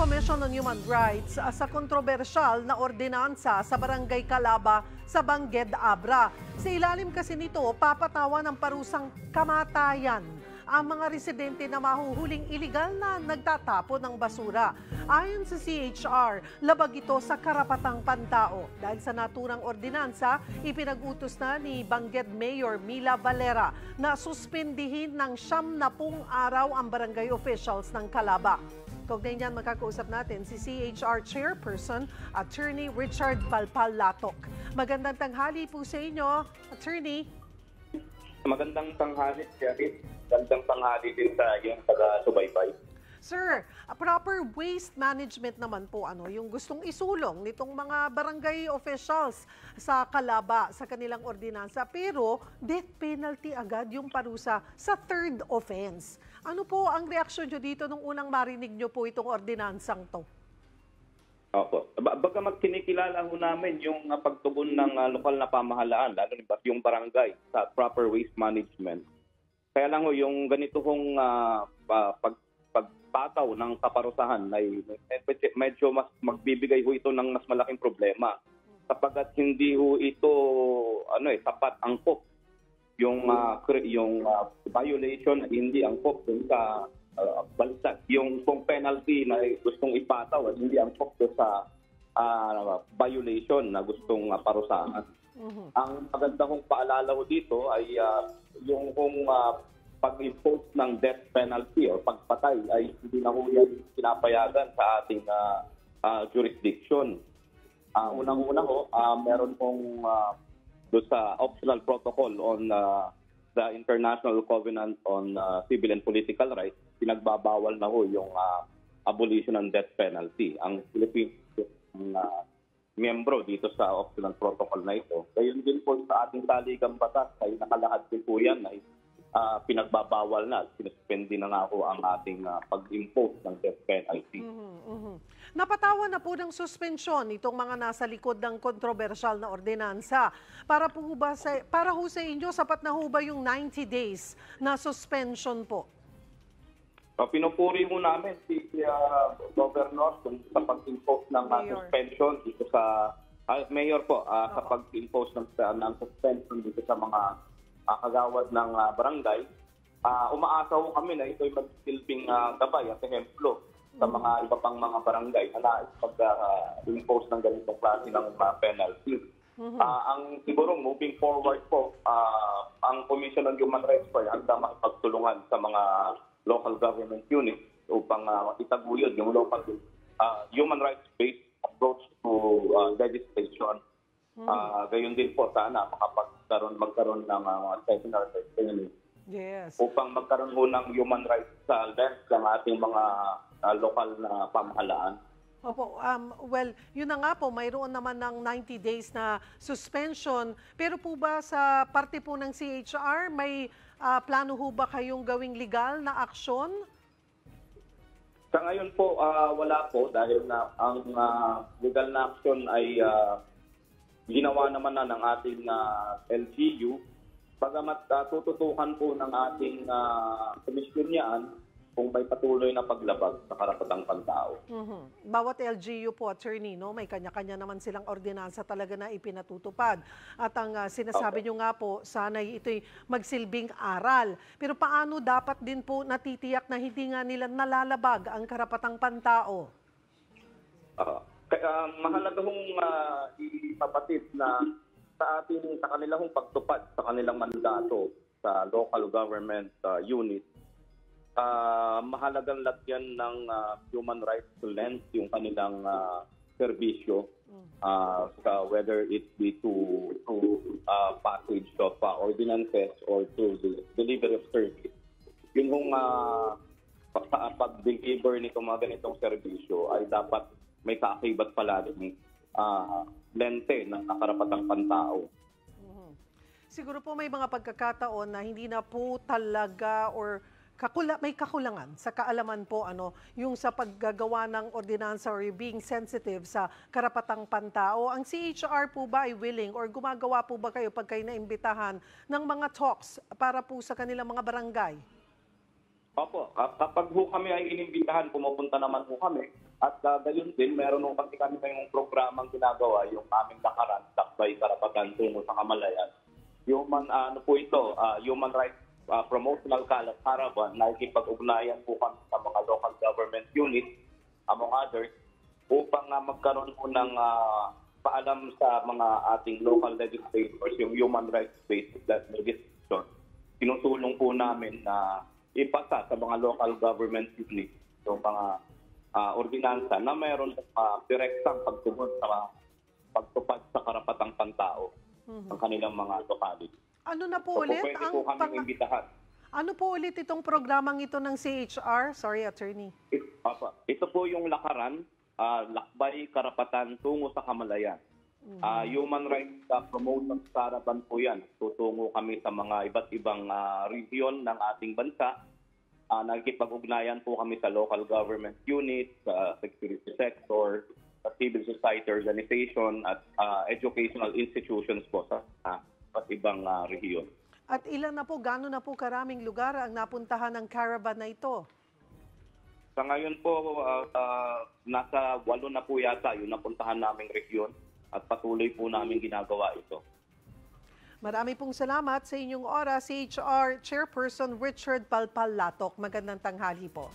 Commission on Human Rights sa kontrobersyal na ordinansa sa Barangay Calaba sa Bangged, Abra. Sa ilalim kasi nito, papatawan ng parusang kamatayan ang mga residente na mahuhuling iligal na nagtatapon ng basura. Ayon sa CHR, labag ito sa karapatang pantao. Dahil sa naturang ordinansa, ipinag-utos na ni Bangged Mayor Mila Valera na suspendihin ng 70 araw ang barangay officials ng Calaba. Kaugnay niyan, makakausap natin si CHR Chairperson, Attorney Richard Palpal Latok. Magandang tanghali po sa inyo, Attorney. Magandang tanghali, Jerry. Magandang tanghali din sa iyong taga-subaybay. Sir, proper waste management naman po yung gustong isulong nitong mga barangay officials sa Calaba sa kanilang ordinansa. Pero death penalty agad yung parusa sa third offense. Ano po ang reaksyon nyo dito nung unang marinig nyo po itong ordinansang to? Opo. Bagamat kinikilala ho namin yung pagtugon ng lokal na pamahalaan, lalo na yung barangay sa proper waste management. Kaya lang ho, yung ganito hong pagpataw ng kaparusahan ay medyo mas magbibigay ho ito ng mas malaking problema. Sapagkat hindi ho ito tapat angkop yung violation, hindi angkop dun sa baliktad. Yung penalty na gustong ipataw at hindi angkop sa violation na gustong parusahan. Ang maganda kong paalala ko dito ay yung pag-impose ng death penalty o pagpatay ay hindi na ho yan pinapayagan sa ating jurisdiction. Unang-una ho, meron pong doon sa optional protocol on the International Covenant on Civil and Political Rights, pinagbabawal na ho yung abolition ng death penalty. Ang Philippines miyembro dito sa optional protocol na ito. Gayon din po sa ating saligang batas ay nakalahad din po yan ay pinagbabawal na, sinuspende na nga ho ang ating pag-impose ng death penalty. Napatawan na po ng suspensyon itong mga nasa likod ng kontrobersyal na ordinansa. Para ho sa inyo, sapat na ho ba yung 90 days na suspension po? Pinupuri mo namin si Governor sa pag-impose ng suspension dito sa Mayor po sa pag-impose ng suspension dito sa mga kagawad ng barangay. Umaasa ho kami na ito'y magsilbing gabay at ehemplo sa mga iba pang mga barangay na nais pag-impose ng ganitong klase ng penalty. Ang siguro moving forward po, ang Commission on Human Rights po ay handa makipagtulungan sa mga local government units upang itaguyod yung local human rights-based approach to legislation. Gayon din po sana magkaroon ng seminar training upang magkaroon ho ng human rights sa lens ng ating mga lokal na pamahalaan. Opo, well, yun na nga po, mayroon naman ng 90 days na suspension. Pero po ba sa parte po ng CHR, may plano ho ba kayong gawing legal na aksyon? Sa ngayon po, wala po dahil na ang legal na aksyon ay ginawa naman na ng ating LGU. Bagamat tututukan po ng ating komisyon yan kung may patuloy na paglabag sa karapatang pantao. Bawat LGU po, attorney, may kanya-kanya naman silang ordinansa talaga na ipinatutupad. At ang sinasabi nyo nga po, sana'y ito'y magsilbing aral. Pero paano dapat din po natitiyak na hindi nga nila nalalabag ang karapatang pantao? Mahalaga hong ipapatid na sa kanilang pagtupad sa kanilang mandato sa local government unit, mahalagang lagyan ng human rights lens yung kanilang serbisyo, whether it be to package of ordinances or to the delivery of service. Yung sa pag-deliver nitong mga ganitong serbisyo ay dapat may kaakibat palaging lente ng karapatang pantao. Siguro po may mga pagkakataon na hindi na po talaga or may kakulangan sa kaalaman po yung sa paggagawa ng ordinansa or being sensitive sa karapatang pantao. Ang CHR po ba ay willing or gumagawa po ba kayo pag kayo naimbitahan ng mga talks para po sa kanilang mga barangay? Opo, kapag ho kami ay inimbitahan, pumupunta naman ho kami. At gayon din, meron ho kasi kami ngayong programang ginagawa, yung aming lakaran, Lakbay Karapatan Tungo sa Kamalayan. Ano po ito, Human Rights Promotional Caravan, nakikipag-ugnayan po kami sa mga local government units, among others, upang magkaroon po ng paalam sa mga ating local legislators, yung human rights-based legislation. Tinutulong po namin na ipasa sa mga local government units yung mga ordinansa na mayroon direktang pagtungkol sa pagtupad sa karapatang pantao ng kanilang mga lokality. Ano na po ulit pwede po kami imbitahan. Ano po ulit itong programang ito ng CHR? Sorry, Attorney. Ito po yung lakaran, Lakbay Karapatan Tungo sa Kamalayan. Human Rights Promotion Caravan po yan. Tutungo kami sa mga iba't ibang region ng ating bansa. Nagkipag-ugnayan po kami sa local government units, sa security sector, sa civil society organization at educational institutions po sa iba't ibang region. At ilan na po, gaano na po karaming lugar ang napuntahan ng caravan na ito? Sa ngayon po, nasa 8 na po yata yung napuntahan naming region. At patuloy po namin ginagawa ito. Marami pong salamat sa inyong oras, CHR Chairperson Richard Palpal Latok. Magandang tanghali po.